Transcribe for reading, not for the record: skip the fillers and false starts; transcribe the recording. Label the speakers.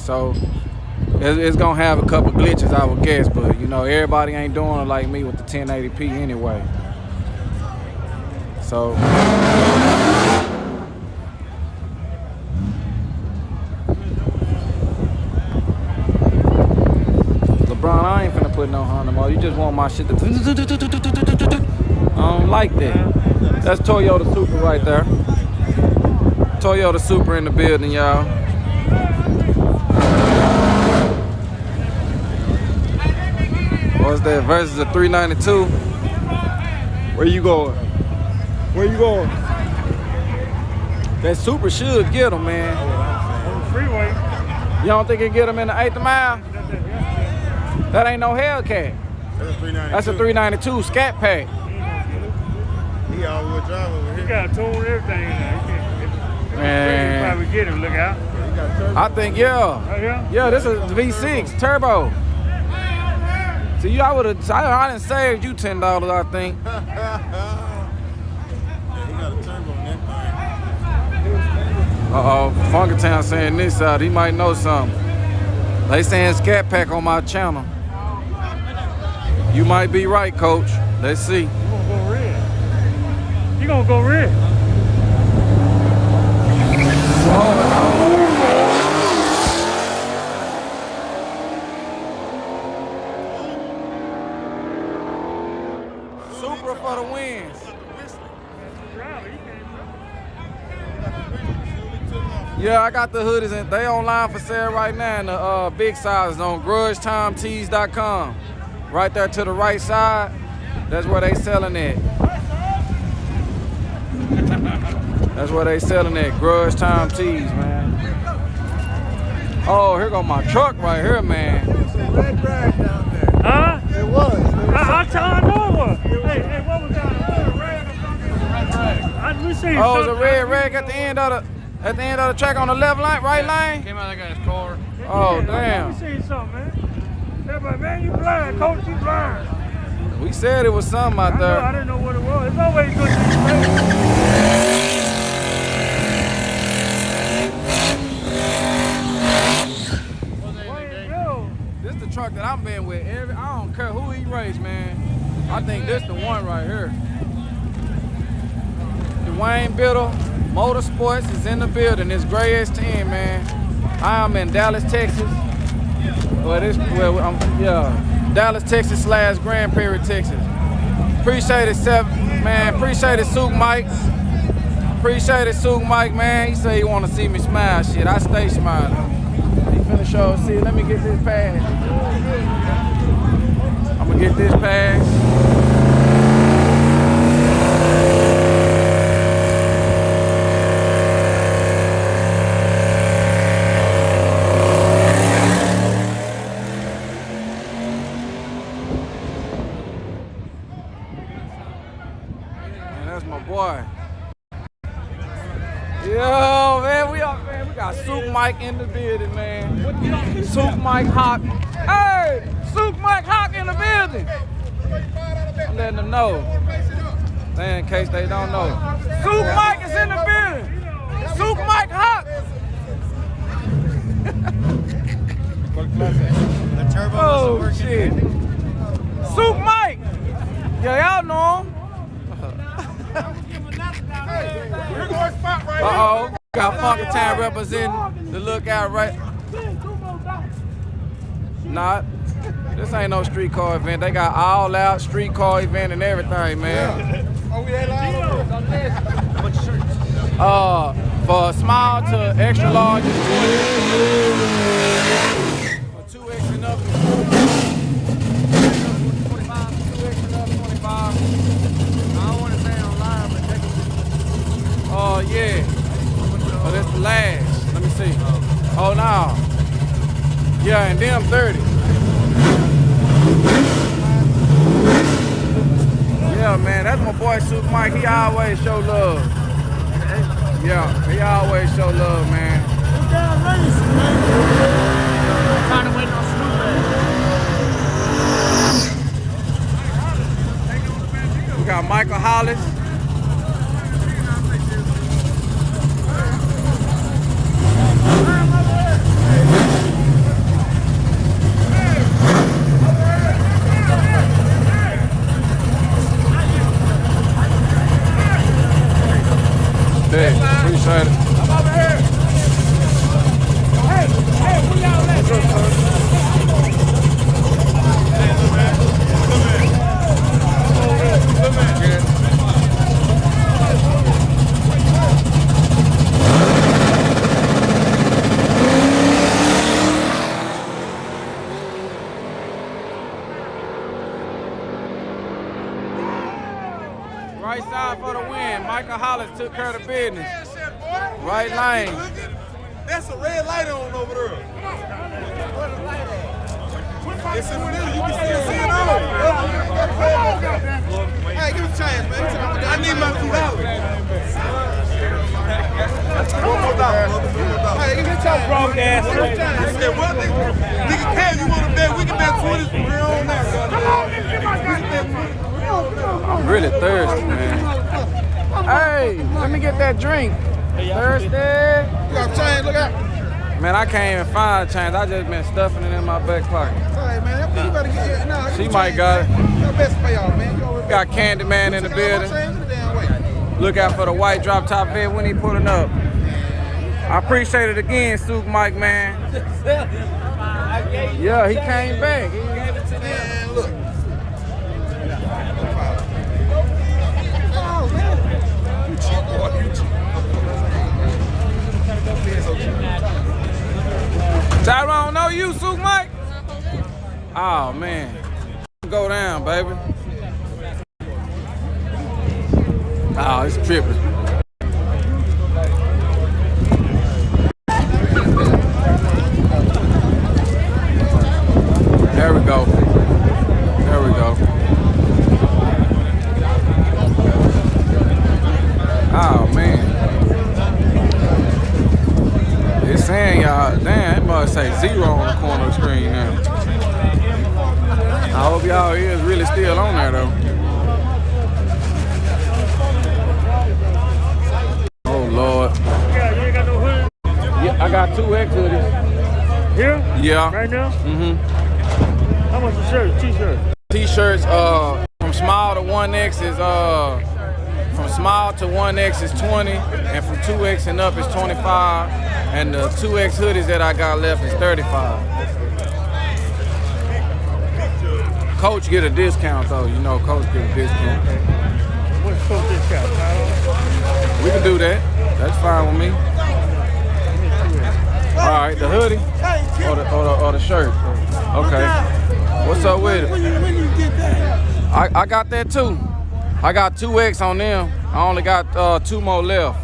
Speaker 1: So it's gonna have a couple glitches, I would guess, but you know, everybody ain't doing it like me with the 1080p anyway. So LeBron, I ain't finna put no Honda mode. You just want my shit to. I don't like that. That's Toyota Supra right there. Toyota Supra in the building, y'all. What's that versus a 392? Where you going? Where you going? That Supra should get him, man.
Speaker 2: On the freeway.
Speaker 1: You don't think it get him in the 8th mile? That ain't no Hellcat. That's a 392 Scat Pack.
Speaker 3: He all-wheel drive over here.
Speaker 2: He got a tool and everything in there.
Speaker 1: Man.
Speaker 2: Probably get him. Look out.
Speaker 1: I think, yeah.
Speaker 2: Oh, yeah?
Speaker 1: Yeah, this is V6 turbo. See, I done saved you $10, I think.
Speaker 3: Yeah, he got a turbo on that
Speaker 1: Uh-oh, Funkertown saying this side. He might know something. They saying Scat Pack on my channel. You might be right, coach. Let's see.
Speaker 2: You gonna go red. You gonna go red.
Speaker 1: Supra for the wins. Yeah, I got the hoodies and they online for sale right now in the big sizes on grudgetimetees.com. Right there to the right side, that's where they selling it. That's where they selling it, Grudge Time Tees, man. Oh, here go my truck right here, man.
Speaker 3: It's a red rag down there.
Speaker 2: Huh?
Speaker 3: It was.
Speaker 2: I know it was. Hey, what was that? Red rag. We seen
Speaker 1: Oh, it's a red rag at the end of the track on the left line, right lane?
Speaker 4: Came out of that guy's car.
Speaker 1: Oh, damn.
Speaker 2: We seen something, man. Everybody, man, you blind, coach, you blind.
Speaker 1: We said it was something out
Speaker 2: I
Speaker 1: there.
Speaker 2: didn't know what it was. It's always good to see
Speaker 1: This is the truck that I've been with. I don't care who he race, man. I think this the one right here. Dwayne Biddle Motorsports is in the building. It's Gray S10, man. I am in Dallas, Texas. Dallas, Texas / Grand Prairie, Texas. Appreciate it, man. Appreciate it, Souk Mike. Appreciate it, Souk Mike, man. He say he want to see me smile. Shit, I stay smiling. He finna show. See, let me get this pass. I'm gonna get this pass. Boy. Yo, man, we got Souk Mike in the building, man. Souk Mike Hawk. Hey, Souk Mike Hawk in the building. I'm letting them know. In case they don't know. Souk Mike is in the building. Souk Mike Hawk.
Speaker 3: The turbo
Speaker 1: Oh,
Speaker 3: wasn't
Speaker 1: shit. Souk Mike. Yeah, y'all know him. Uh-oh, got Funkertown representing the lookout right. Not. This ain't no street car event. They got all out street car event and everything, man.
Speaker 3: Oh, we had all of
Speaker 1: For small to extra large is 20. For 2X and up is 25. 2X and up 25. I don't want to say it online, but take a Oh, yeah. Oh, that's the last. Let me see. Oh, no. Yeah, and them 30. Yeah, man, that's my boy Souk Mike. He always show love. Yeah, he always show love, man.
Speaker 2: We're down racing, man. Trying to wait on Supra.
Speaker 1: We got Michael Hollis. Michael Hollis took care of the business. Right lane.
Speaker 3: That's a red light on over there. It's in the middle. You can still see it on. Hey, give us a chance, man. I need my $2. One more dollar. Hey, give me a chance.
Speaker 2: Broke ass.
Speaker 3: Give me a chance. Nigga, Cam, you want to bet? We can bet 20 for real on that.
Speaker 1: I'm really thirsty, man. Hey, let me get that drink. Thirsty.
Speaker 3: You got a change? Look out.
Speaker 1: Man, I can't even find a change. I just been stuffing it in my back pocket.
Speaker 3: Hey, man, you better get it. Nah,
Speaker 1: She might got it.
Speaker 3: Your best pay off, man.
Speaker 1: Got Candyman in the building. Look out for the white drop top vid when he pulling up. I appreciate it again, Souk Mike, man. Yeah, he came back. He gave it to them.
Speaker 3: Man, look. Oh, man. You cheap, boy. You cheap.
Speaker 1: Tyrone, know you, Souk Mike? Oh, man. Go down, baby. Oh, it's tripping. There we go. There we go. Oh, man. It's saying y'all, damn, it must say 0 on the corner of the screen now. I hope y'all is really still on there, though. Oh, Lord.
Speaker 2: Yeah, you ain't got no hood?
Speaker 1: Yeah, I got 2X hoodies.
Speaker 2: Here?
Speaker 1: Yeah.
Speaker 2: Right now?
Speaker 1: Mm-hmm.
Speaker 2: How much a shirt? T-shirt?
Speaker 1: T-shirts, from small to 1X is, from small to 1X is 20, and from 2X and up is 25, and the 2X hoodies that I got left is 35. Coach get a discount though, you know, Coach get a discount.
Speaker 2: What's Coach discount?
Speaker 1: We can do that. That's fine with me. All right, the hoodie or the shirt. Okay. What's up with it?
Speaker 3: When you get that?
Speaker 1: I got that too. I got 2X on them. I only got 2 more left.